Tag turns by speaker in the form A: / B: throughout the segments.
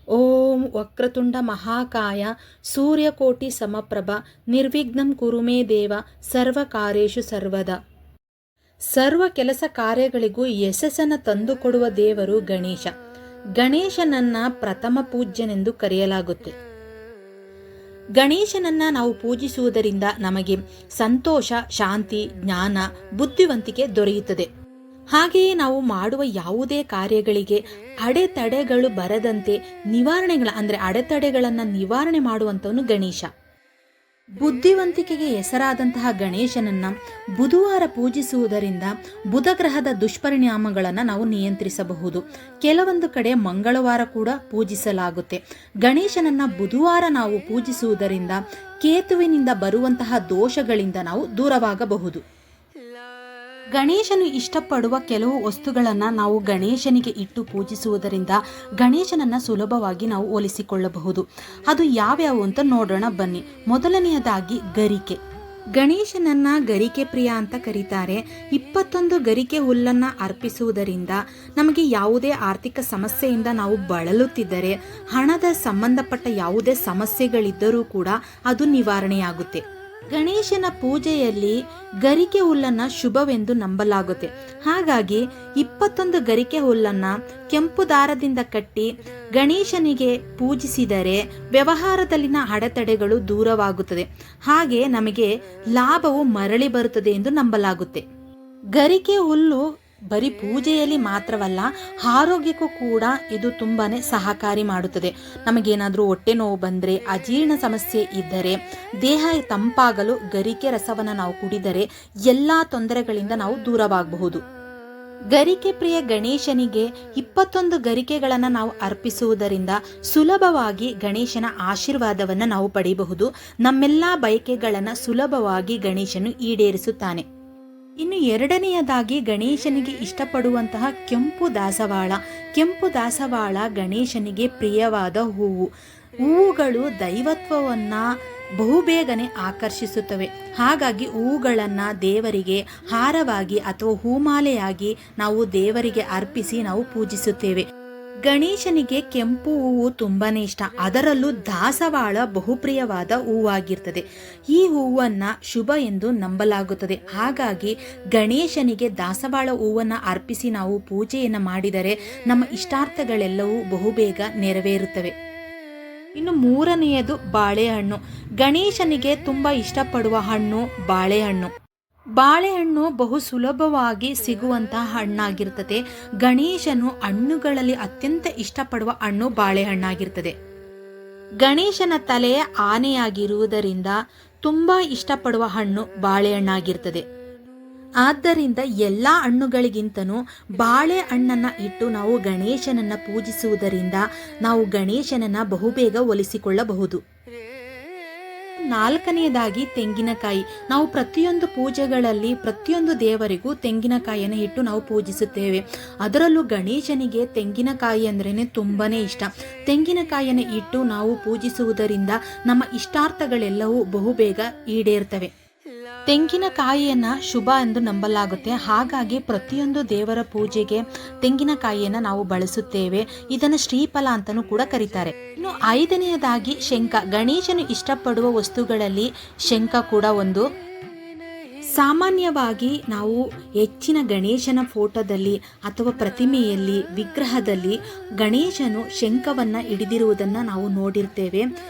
A: ಓಂ ವಕ್ರತುಂಡ ಮಹಾಕಾಯ ಸೂರ್ಯಕೋಟಿ ಸಮಪ್ರಭ ನಿರ್ವಿಘ್ನಂ ಕುರು ಮೇ ದೇವ ಸರ್ವ ಕಾರ್ಯೇಷು ಸರ್ವದಾ. ಸರ್ವ ಕೆಲಸ ಕಾರ್ಯಗಳಿಗೂ ಯಶಸ್ಸನ್ನು ತಂದುಕೊಡುವ ದೇವರು ಗಣೇಶ. ಗಣೇಶನನ್ನ ಪ್ರಥಮ ಪೂಜ್ಯನೆಂದು ಕರೆಯಲಾಗುತ್ತೆ. ಗಣೇಶನನ್ನ ನಾವು ಪೂಜಿಸುವುದರಿಂದ ನಮಗೆ ಸಂತೋಷ, ಶಾಂತಿ, ಜ್ಞಾನ, ಬುದ್ಧಿವಂತಿಕೆ ದೊರೆಯುತ್ತದೆ. ಹಾಗೆಯೇ ನಾವು ಮಾಡುವ ಯಾವುದೇ ಕಾರ್ಯಗಳಿಗೆ ಅಡೆತಡೆಗಳು ಬರದಂತೆ ಅಡೆತಡೆಗಳನ್ನು ನಿವಾರಣೆ ಮಾಡುವಂಥವನು ಗಣೇಶ. ಬುದ್ಧಿವಂತಿಕೆಗೆ ಹೆಸರಾದಂತಹ ಗಣೇಶನನ್ನ ಬುಧವಾರ ಪೂಜಿಸುವುದರಿಂದ ಬುಧ ಗ್ರಹದ ದುಷ್ಪರಿಣಾಮಗಳನ್ನು ನಾವು ನಿಯಂತ್ರಿಸಬಹುದು. ಕೆಲವೊಂದು ಕಡೆ ಮಂಗಳವಾರ ಕೂಡ ಪೂಜಿಸಲಾಗುತ್ತೆ. ಗಣೇಶನನ್ನ ಬುಧವಾರ ನಾವು ಪೂಜಿಸುವುದರಿಂದ ಕೇತುವಿನಿಂದ ಬರುವಂತಹ ದೋಷಗಳಿಂದ ನಾವು ದೂರವಾಗಬಹುದು. ಗಣೇಶನು ಇಷ್ಟಪಡುವ ಕೆಲವು ವಸ್ತುಗಳನ್ನು ನಾವು ಗಣೇಶನಿಗೆ ಇಟ್ಟು ಪೂಜಿಸುವುದರಿಂದ ಗಣೇಶನನ್ನು ಸುಲಭವಾಗಿ ನಾವು ಹೋಲಿಸಿಕೊಳ್ಳಬಹುದು. ಅದು ಯಾವ್ಯಾವು ಅಂತ ನೋಡೋಣ ಬನ್ನಿ. ಮೊದಲನೆಯದಾಗಿ ಗರಿಕೆ. ಗಣೇಶನನ್ನ ಗರಿಕೆ ಪ್ರಿಯ ಅಂತ ಕರೀತಾರೆ. 21 ಗರಿಕೆ ಹುಲ್ಲನ್ನು ಅರ್ಪಿಸುವುದರಿಂದ ನಮಗೆ ಯಾವುದೇ ಆರ್ಥಿಕ ಸಮಸ್ಯೆಯಿಂದ ನಾವು ಬಳಲುತ್ತಿದ್ದರೆ, ಹಣದ ಸಂಬಂಧಪಟ್ಟ ಯಾವುದೇ ಸಮಸ್ಯೆಗಳಿದ್ದರೂ ಕೂಡ ಅದು ನಿವಾರಣೆಯಾಗುತ್ತೆ. ಗಣೇಶನ ಪೂಜೆಯಲ್ಲಿ ಗರಿಕೆ ಹುಲ್ಲನ್ನು ಶುಭವೆಂದು ನಂಬಲಾಗುತ್ತೆ. ಹಾಗಾಗಿ 21 ಗರಿಕೆ ಹುಲ್ಲನ್ನು ಕೆಂಪು ದಾರದಿಂದ ಕಟ್ಟಿ ಗಣೇಶನಿಗೆ ಪೂಜಿಸಿದರೆ ವ್ಯವಹಾರದಲ್ಲಿನ ಅಡೆತಡೆಗಳು ದೂರವಾಗುತ್ತದೆ. ಹಾಗೆ ನಮಗೆ ಲಾಭವು ಮರಳಿ ಬರುತ್ತದೆ ಎಂದು ನಂಬಲಾಗುತ್ತೆ. ಗರಿಕೆ ಹುಲ್ಲು ಬರೀ ಪೂಜೆಯಲ್ಲಿ ಮಾತ್ರವಲ್ಲ, ಆರೋಗ್ಯಕ್ಕೂ ಕೂಡ ಇದು ತುಂಬಾನೇ ಸಹಕಾರಿ ಮಾಡುತ್ತದೆ. ನಮಗೇನಾದರೂ ಹೊಟ್ಟೆ ನೋವು ಬಂದರೆ, ಅಜೀರ್ಣ ಸಮಸ್ಯೆ ಇದ್ದರೆ, ದೇಹ ತಂಪಾಗಲು ಗರಿಕೆ ರಸವನ್ನು ನಾವು ಕುಡಿದರೆ ಎಲ್ಲ ತೊಂದರೆಗಳಿಂದ ನಾವು ದೂರವಾಗಬಹುದು. ಗರಿಕೆ ಪ್ರಿಯ ಗಣೇಶನಿಗೆ 21 ಗರಿಕೆಗಳನ್ನು ನಾವು ಅರ್ಪಿಸುವುದರಿಂದ ಸುಲಭವಾಗಿ ಗಣೇಶನ ಆಶೀರ್ವಾದವನ್ನು ನಾವು ಪಡೆಯಬಹುದು. ನಮ್ಮೆಲ್ಲ ಬಯಕೆಗಳನ್ನು ಸುಲಭವಾಗಿ ಗಣೇಶನು ಈಡೇರಿಸುತ್ತಾನೆ. ಇನ್ನು ಎರಡನೆಯದಾಗಿ ಗಣೇಶನಿಗೆ ಇಷ್ಟಪಡುವಂತಹ ಕೆಂಪು ದಾಸವಾಳ. ಕೆಂಪು ದಾಸವಾಳ ಗಣೇಶನಿಗೆ ಪ್ರಿಯವಾದ ಹೂವು. ಹೂವುಗಳು ದೈವತ್ವವನ್ನು ಬಹುಬೇಗನೆ ಆಕರ್ಷಿಸುತ್ತವೆ. ಹಾಗಾಗಿ ಹೂವುಗಳನ್ನು ದೇವರಿಗೆ ಹಾರವಾಗಿ ಅಥವಾ ಹೂಮಾಲೆಯಾಗಿ ನಾವು ದೇವರಿಗೆ ಅರ್ಪಿಸಿ ನಾವು ಪೂಜಿಸುತ್ತೇವೆ. ಗಣೇಶನಿಗೆ ಕೆಂಪು ಹೂವು ತುಂಬಾನೇ ಇಷ್ಟ. ಅದರಲ್ಲೂ ದಾಸವಾಳ ಬಹುಪ್ರಿಯವಾದ ಹೂವಾಗಿರ್ತದೆ. ಈ ಹೂವನ್ನು ಶುಭ ಎಂದು ನಂಬಲಾಗುತ್ತದೆ. ಹಾಗಾಗಿ ಗಣೇಶನಿಗೆ ದಾಸವಾಳ ಹೂವನ್ನು ಅರ್ಪಿಸಿ ನಾವು ಪೂಜೆಯನ್ನು ಮಾಡಿದರೆ ನಮ್ಮ ಇಷ್ಟಾರ್ಥಗಳೆಲ್ಲವೂ ಬಹುಬೇಗ ನೆರವೇರುತ್ತವೆ. ಇನ್ನು ಮೂರನೆಯದು ಬಾಳೆಹಣ್ಣು. ಗಣೇಶನಿಗೆ ತುಂಬ ಇಷ್ಟಪಡುವ ಹಣ್ಣು ಬಾಳೆಹಣ್ಣು. ಬಾಳೆಹಣ್ಣು ಬಹು ಸುಲಭವಾಗಿ ಸಿಗುವಂತಹ ಹಣ್ಣಾಗಿರ್ತದೆ. ಗಣೇಶನು ಹಣ್ಣುಗಳಲ್ಲಿ ಅತ್ಯಂತ ಇಷ್ಟಪಡುವ ಹಣ್ಣು ಬಾಳೆಹಣ್ಣಾಗಿರ್ತದೆ. ಗಣೇಶನ ತಲೆ ಆನೆಯಾಗಿರುವುದರಿಂದ ತುಂಬ ಇಷ್ಟಪಡುವ ಹಣ್ಣು ಬಾಳೆಹಣ್ಣಾಗಿರ್ತದೆ. ಆದ್ದರಿಂದ ಎಲ್ಲ ಹಣ್ಣುಗಳಿಗಿಂತನೂ ಬಾಳೆಹಣ್ಣನ್ನು ಇಟ್ಟು ನಾವು ಗಣೇಶನನ್ನ ಪೂಜಿಸುವುದರಿಂದ ನಾವು ಗಣೇಶನನ್ನ ಬಹುಬೇಗ ಒಲಿಸಿಕೊಳ್ಳಬಹುದು. ನಾಲ್ಕನೆಯದಾಗಿ ತೆಂಗಿನಕಾಯಿ. ನಾವು ಪ್ರತಿಯೊಂದು ಪೂಜೆಗಳಲ್ಲಿ ಪ್ರತಿಯೊಂದು ದೇವರಿಗೂ ತೆಂಗಿನಕಾಯಿಯನ್ನು ಇಟ್ಟು ನಾವು ಪೂಜಿಸುತ್ತೇವೆ. ಅದರಲ್ಲೂ ಗಣೇಶನಿಗೆ ತೆಂಗಿನಕಾಯಿ ಅಂದ್ರೇ ತುಂಬಾನೇ ಇಷ್ಟ. ತೆಂಗಿನಕಾಯಿಯನ್ನು ಇಟ್ಟು ನಾವು ಪೂಜಿಸುವುದರಿಂದ ನಮ್ಮ ಇಷ್ಟಾರ್ಥಗಳೆಲ್ಲವೂ ಬಹುಬೇಗ ಈಡೇರ್ತವೆ. ತೆಂಗಿನಕಾಯಿಯನ್ನು ಶುಭ ಎಂದು ನಂಬಲಾಗುತ್ತೆ. ಹಾಗಾಗಿ ಪ್ರತಿಯೊಂದು ದೇವರ ಪೂಜೆಗೆ ತೆಂಗಿನಕಾಯಿಯನ್ನು ನಾವು ಬಳಸುತ್ತೇವೆ. ಇದನ್ನು ಶ್ರೀಫಲ ಅಂತಲೂ ಕೂಡ ಕರೀತಾರೆ. ಇನ್ನು ಐದನೆಯದಾಗಿ ಶಂಖ. ಗಣೇಶನು ಇಷ್ಟಪಡುವ ವಸ್ತುಗಳಲ್ಲಿ ಶಂಖ ಕೂಡ ಒಂದು. ಸಾಮಾನ್ಯವಾಗಿ ನಾವು ಹೆಚ್ಚಿನ ಗಣೇಶನ ಫೋಟೋದಲ್ಲಿ ಅಥವಾ ಪ್ರತಿಮೆಯಲ್ಲಿ, ವಿಗ್ರಹದಲ್ಲಿ ಗಣೇಶನು ಶಂಖವನ್ನು ಹಿಡಿದಿರುವುದನ್ನು ನಾವು ನೋಡಿರ್ತೇವೆ.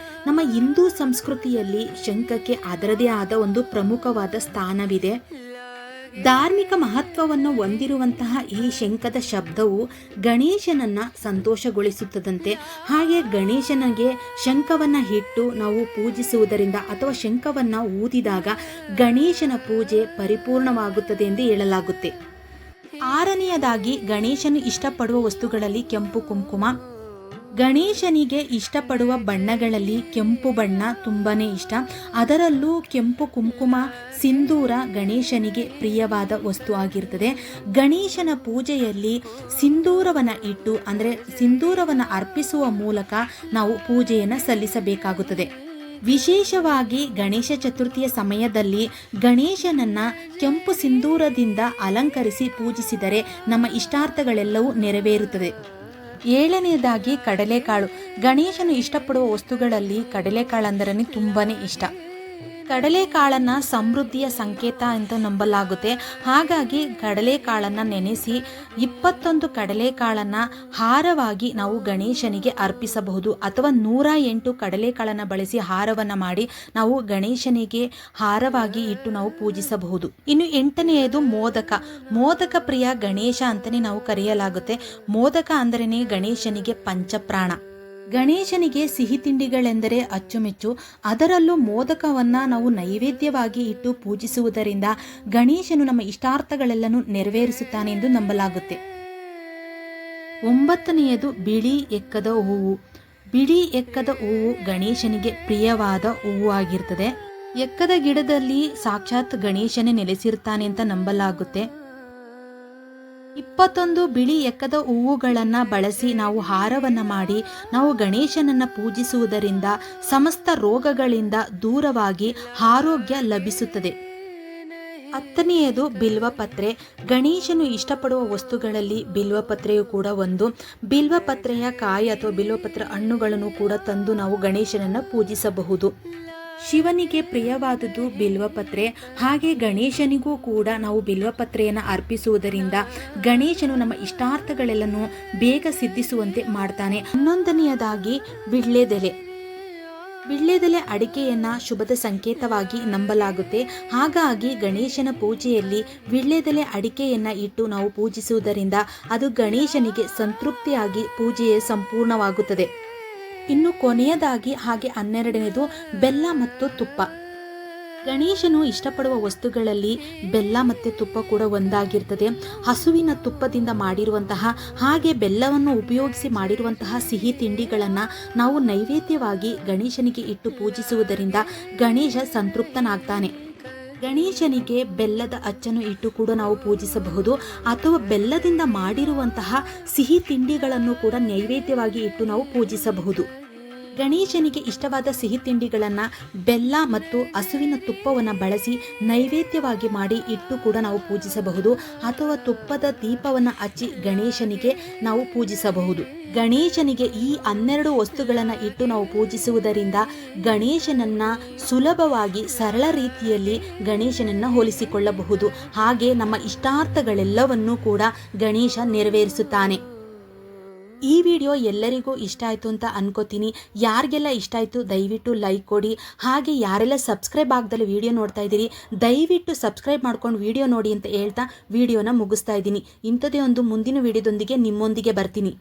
A: ನಮ್ಮ ಹಿಂದೂ ಸಂಸ್ಕೃತಿಯಲ್ಲಿ ಶಂಖಕ್ಕೆ ಅದರದೇ ಆದ ಒಂದು ಪ್ರಮುಖವಾದ ಸ್ಥಾನವಿದೆ. ಧಾರ್ಮಿಕ ಮಹತ್ವವನ್ನು ಹೊಂದಿರುವಂತಹ ಈ ಶಂಖದ ಶಬ್ದವು ಗಣೇಶನನ್ನು ಸಂತೋಷಗೊಳಿಸುತ್ತದಂತೆ. ಹಾಗೆ ಗಣೇಶನಿಗೆ ಶಂಖವನ್ನು ಇಟ್ಟು ನಾವು ಪೂಜಿಸುವುದರಿಂದ ಅಥವಾ ಶಂಖವನ್ನು ಊದಿದಾಗ ಗಣೇಶನ ಪೂಜೆ ಪರಿಪೂರ್ಣವಾಗುತ್ತದೆ ಎಂದು ಹೇಳಲಾಗುತ್ತೆ. ಆರನೆಯದಾಗಿ ಗಣೇಶನು ಇಷ್ಟಪಡುವ ವಸ್ತುಗಳಲ್ಲಿ ಕೆಂಪು ಕುಂಕುಮ. ಗಣೇಶನಿಗೆ ಇಷ್ಟಪಡುವ ಬಣ್ಣಗಳಲ್ಲಿ ಕೆಂಪು ಬಣ್ಣ ತುಂಬಾನೇ ಇಷ್ಟ. ಅದರಲ್ಲೂ ಕೆಂಪು ಕುಂಕುಮ, ಸಿಂಧೂರ ಗಣೇಶನಿಗೆ ಪ್ರಿಯವಾದ ವಸ್ತು ಆಗಿರ್ತದೆ. ಗಣೇಶನ ಪೂಜೆಯಲ್ಲಿ ಸಿಂಧೂರವನ್ನು ಇಟ್ಟು ಸಿಂಧೂರವನ್ನು ಅರ್ಪಿಸುವ ಮೂಲಕ ನಾವು ಪೂಜೆಯನ್ನು ಸಲ್ಲಿಸಬೇಕಾಗುತ್ತದೆ. ವಿಶೇಷವಾಗಿ ಗಣೇಶ ಚತುರ್ಥಿಯ ಸಮಯದಲ್ಲಿ ಗಣೇಶನನ್ನ ಕೆಂಪು ಸಿಂಧೂರದಿಂದ ಅಲಂಕರಿಸಿ ಪೂಜಿಸಿದರೆ ನಮ್ಮ ಇಷ್ಟಾರ್ಥಗಳೆಲ್ಲವೂ ನೆರವೇರುತ್ತದೆ. ಏಳನೆಯದಾಗಿ ಕಡಲೆಕಾಳು. ಗಣೇಶನು ಇಷ್ಟಪಡುವ ವಸ್ತುಗಳಲ್ಲಿ ಕಡಲೆಕಾಳು ಅಂದರೆ ತುಂಬಾ ಇಷ್ಟ. ಕಡಲೆಕಾಳನ್ನು ಸಮೃದ್ಧಿಯ ಸಂಕೇತ ಎಂದು ನಂಬಲಾಗುತ್ತೆ. ಹಾಗಾಗಿ ಕಡಲೆಕಾಳನ್ನು ನೆನೆಸಿ 21 ಕಡಲೆಕಾಳನ್ನು ಹಾರವಾಗಿ ನಾವು ಗಣೇಶನಿಗೆ ಅರ್ಪಿಸಬಹುದು, ಅಥವಾ 108 ಕಡಲೆಕಾಳನ್ನು ಬಳಸಿ ಹಾರವನ್ನು ಮಾಡಿ ನಾವು ಗಣೇಶನಿಗೆ ಹಾರವಾಗಿ ಇಟ್ಟು ನಾವು ಪೂಜಿಸಬಹುದು. ಇನ್ನು 8ನೆಯದು ಮೋದಕ ಪ್ರಿಯ ಗಣೇಶ ಅಂತಲೇ ನಾವು ಕರೆಯಲಾಗುತ್ತೆ. ಮೋದಕ ಅಂದ್ರೇ ಗಣೇಶನಿಗೆ ಪಂಚಪ್ರಾಣ. ಗಣೇಶನಿಗೆ ಸಿಹಿ ತಿಂಡಿಗಳೆಂದರೆ ಅಚ್ಚುಮೆಚ್ಚು. ಅದರಲ್ಲೂ ಮೋದಕವನ್ನು ನಾವು ನೈವೇದ್ಯವಾಗಿ ಇಟ್ಟು ಪೂಜಿಸುವುದರಿಂದ ಗಣೇಶನು ನಮ್ಮ ಇಷ್ಟಾರ್ಥಗಳೆಲ್ಲನೂ ನೆರವೇರಿಸುತ್ತಾನೆ ಎಂದು ನಂಬಲಾಗುತ್ತೆ. 9ನೆಯದು ಬಿಳಿ ಎಕ್ಕದ ಹೂವು. ಬಿಳಿ ಎಕ್ಕದ ಹೂವು ಗಣೇಶನಿಗೆ ಪ್ರಿಯವಾದ ಹೂವು ಆಗಿರ್ತದೆ. ಎಕ್ಕದ ಗಿಡದಲ್ಲಿ ಸಾಕ್ಷಾತ್ ಗಣೇಶನೇ ನೆಲೆಸಿರ್ತಾನೆ ಅಂತ ನಂಬಲಾಗುತ್ತೆ. 21 ಬಿಳಿ ಎಕ್ಕದ ಹೂವುಗಳನ್ನು ಬಳಸಿ ನಾವು ಹಾರವನ್ನು ಮಾಡಿ ನಾವು ಗಣೇಶನನ್ನು ಪೂಜಿಸುವುದರಿಂದ ಸಮಸ್ತ ರೋಗಗಳಿಂದ ದೂರವಾಗಿ ಆರೋಗ್ಯ ಲಭಿಸುತ್ತದೆ. 10ನೆಯದು ಬಿಲ್ವಪತ್ರೆ. ಗಣೇಶನು ಇಷ್ಟಪಡುವ ವಸ್ತುಗಳಲ್ಲಿ ಬಿಲ್ವಪತ್ರೆಯು ಕೂಡ ಒಂದು. ಬಿಲ್ವಪತ್ರೆಯ ಕಾಯಿ ಅಥವಾ ಬಿಲ್ವಪತ್ರೆ ಹಣ್ಣುಗಳನ್ನು ಕೂಡ ತಂದು ನಾವು ಗಣೇಶನನ್ನು ಪೂಜಿಸಬಹುದು. ಶಿವನಿಗೆ ಪ್ರಿಯವಾದುದು ಬಿಲ್ವಪತ್ರೆ. ಹಾಗೆ ಗಣೇಶನಿಗೂ ಕೂಡ ನಾವು ಬಿಲ್ವಪತ್ರೆಯನ್ನು ಅರ್ಪಿಸುವುದರಿಂದ ಗಣೇಶನು ನಮ್ಮ ಇಷ್ಟಾರ್ಥಗಳೆಲ್ಲನೂ ಬೇಗ ಸಿದ್ಧಿಸುವಂತೆ ಮಾಡ್ತಾನೆ. 11ನೆಯದಾಗಿ ವಿಳ್ಳೆದೆಲೆ. ವಿಳ್ಳೆದೆಲೆ ಅಡಿಕೆಯನ್ನು ಶುಭದ ಸಂಕೇತವಾಗಿ ನಂಬಲಾಗುತ್ತೆ. ಹಾಗಾಗಿ ಗಣೇಶನ ಪೂಜೆಯಲ್ಲಿ ವಿಳ್ಳೆದೆಲೆ ಅಡಿಕೆಯನ್ನು ಇಟ್ಟು ನಾವು ಪೂಜಿಸುವುದರಿಂದ ಅದು ಗಣೇಶನಿಗೆ ಸಂತೃಪ್ತಿಯಾಗಿ ಪೂಜೆಯೇ ಸಂಪೂರ್ಣವಾಗುತ್ತದೆ. ಇನ್ನು ಕೊನೆಯದಾಗಿ ಹಾಗೆ 12ನೆಯದು ಬೆಲ್ಲ ಮತ್ತು ತುಪ್ಪ. ಗಣೇಶನು ಇಷ್ಟಪಡುವ ವಸ್ತುಗಳಲ್ಲಿ ಬೆಲ್ಲ ಮತ್ತು ತುಪ್ಪ ಕೂಡ ಒಂದಾಗಿರ್ತದೆ. ಹಸುವಿನ ತುಪ್ಪದಿಂದ ಮಾಡಿರುವಂತಹ ಹಾಗೆ ಬೆಲ್ಲವನ್ನು ಉಪಯೋಗಿಸಿ ಮಾಡಿರುವಂತಹ ಸಿಹಿ ತಿಂಡಿಗಳನ್ನು ನಾವು ನೈವೇದ್ಯವಾಗಿ ಗಣೇಶನಿಗೆ ಇಟ್ಟು ಪೂಜಿಸುವುದರಿಂದ ಗಣೇಶ ಸಂತೃಪ್ತನಾಗ್ತಾನೆ. ಗಣೇಶನಿಗೆ ಬೆಲ್ಲದ ಅಚ್ಚನ್ನು ಇಟ್ಟು ಕೂಡ ನಾವು ಪೂಜಿಸಬಹುದು, ಅಥವಾ ಬೆಲ್ಲದಿಂದ ಮಾಡಿರುವಂತಹ ಸಿಹಿ ತಿಂಡಿಗಳನ್ನು ಕೂಡ ನೈವೇದ್ಯವಾಗಿ ಇಟ್ಟು ನಾವು ಪೂಜಿಸಬಹುದು. ಗಣೇಶನಿಗೆ ಇಷ್ಟವಾದ ಸಿಹಿ ತಿಂಡಿಗಳನ್ನು ಬೆಲ್ಲ ಮತ್ತು ಹಸುವಿನ ತುಪ್ಪವನ್ನು ಬಳಸಿ ನೈವೇದ್ಯವಾಗಿ ಮಾಡಿ ಇಟ್ಟು ಕೂಡ ನಾವು ಪೂಜಿಸಬಹುದು, ಅಥವಾ ತುಪ್ಪದ ದೀಪವನ್ನು ಹಚ್ಚಿ ಗಣೇಶನಿಗೆ ನಾವು ಪೂಜಿಸಬಹುದು. ಗಣೇಶನಿಗೆ ಈ 12 ವಸ್ತುಗಳನ್ನು ಇಟ್ಟು ನಾವು ಪೂಜಿಸುವುದರಿಂದ ಗಣೇಶನನ್ನು ಸುಲಭವಾಗಿ ಸರಳ ರೀತಿಯಲ್ಲಿ ಗಣೇಶನನ್ನು ಹೋಲಿಸಿಕೊಳ್ಳಬಹುದು. ಹಾಗೆ ನಮ್ಮ ಇಷ್ಟಾರ್ಥಗಳೆಲ್ಲವನ್ನೂ ಕೂಡ ಗಣೇಶ ನೆರವೇರಿಸುತ್ತಾನೆ. ಈ ವಿಡಿಯೋ ಎಲ್ಲರಿಗೂ ಇಷ್ಟ ಆಯಿತು ಅಂತ ಅನ್ಕೋತೀನಿ. ಯಾರಿಗೆಲ್ಲ ಇಷ್ಟ ಆಯಿತು ದಯವಿಟ್ಟು ಲೈಕ್ ಕೊಡಿ. ಹಾಗೆ ಯಾರೆಲ್ಲ ಸಬ್ಸ್ಕ್ರೈಬ್ ಆಗದಲ್ಲಿ ವಿಡಿಯೋ ನೋಡ್ತಾ ಇದ್ದೀರಿ ದಯವಿಟ್ಟು ಸಬ್ಸ್ಕ್ರೈಬ್ ಮಾಡ್ಕೊಂಡು ವಿಡಿಯೋ ನೋಡಿ ಅಂತ ಹೇಳ್ತಾ ವಿಡಿಯೋನ ಮುಗಿಸ್ತಾ ಇದ್ದೀನಿ. ಇಂಥದೇ ಒಂದು ಮುಂದಿನ ವಿಡಿಯೋದೊಂದಿಗೆ ನಿಮ್ಮೊಂದಿಗೆ ಬರ್ತೀನಿ.